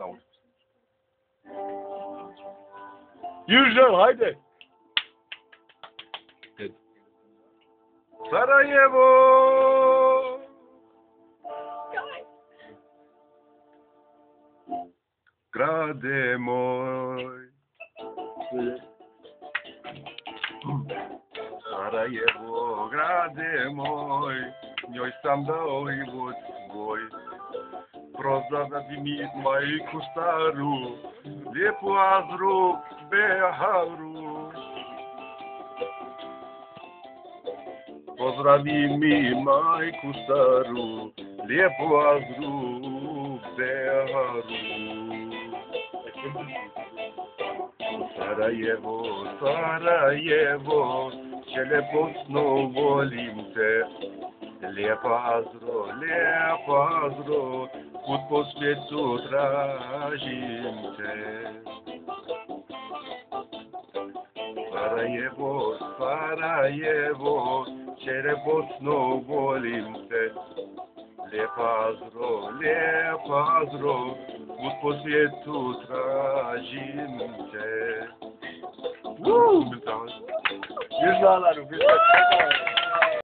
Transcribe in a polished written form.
Laut. Yüzler haydi. Sarajevo. Grade moj. Sarajevo, grade moj, njoj sam dao i vod svoj. Prozdravi mi majku staru, lijepu Azru Beharu. Pozdravi mi majku staru, lijepu Azru Beharu. Sarajevo, Sarajevo, čelepotno volim te. Lijepa Azro, put po svijetu tražim te. Sarajevo, Sarajevo, čelepotno volim te. Lijepa Azro, put po svijetu tražim te. Yüz dağlar,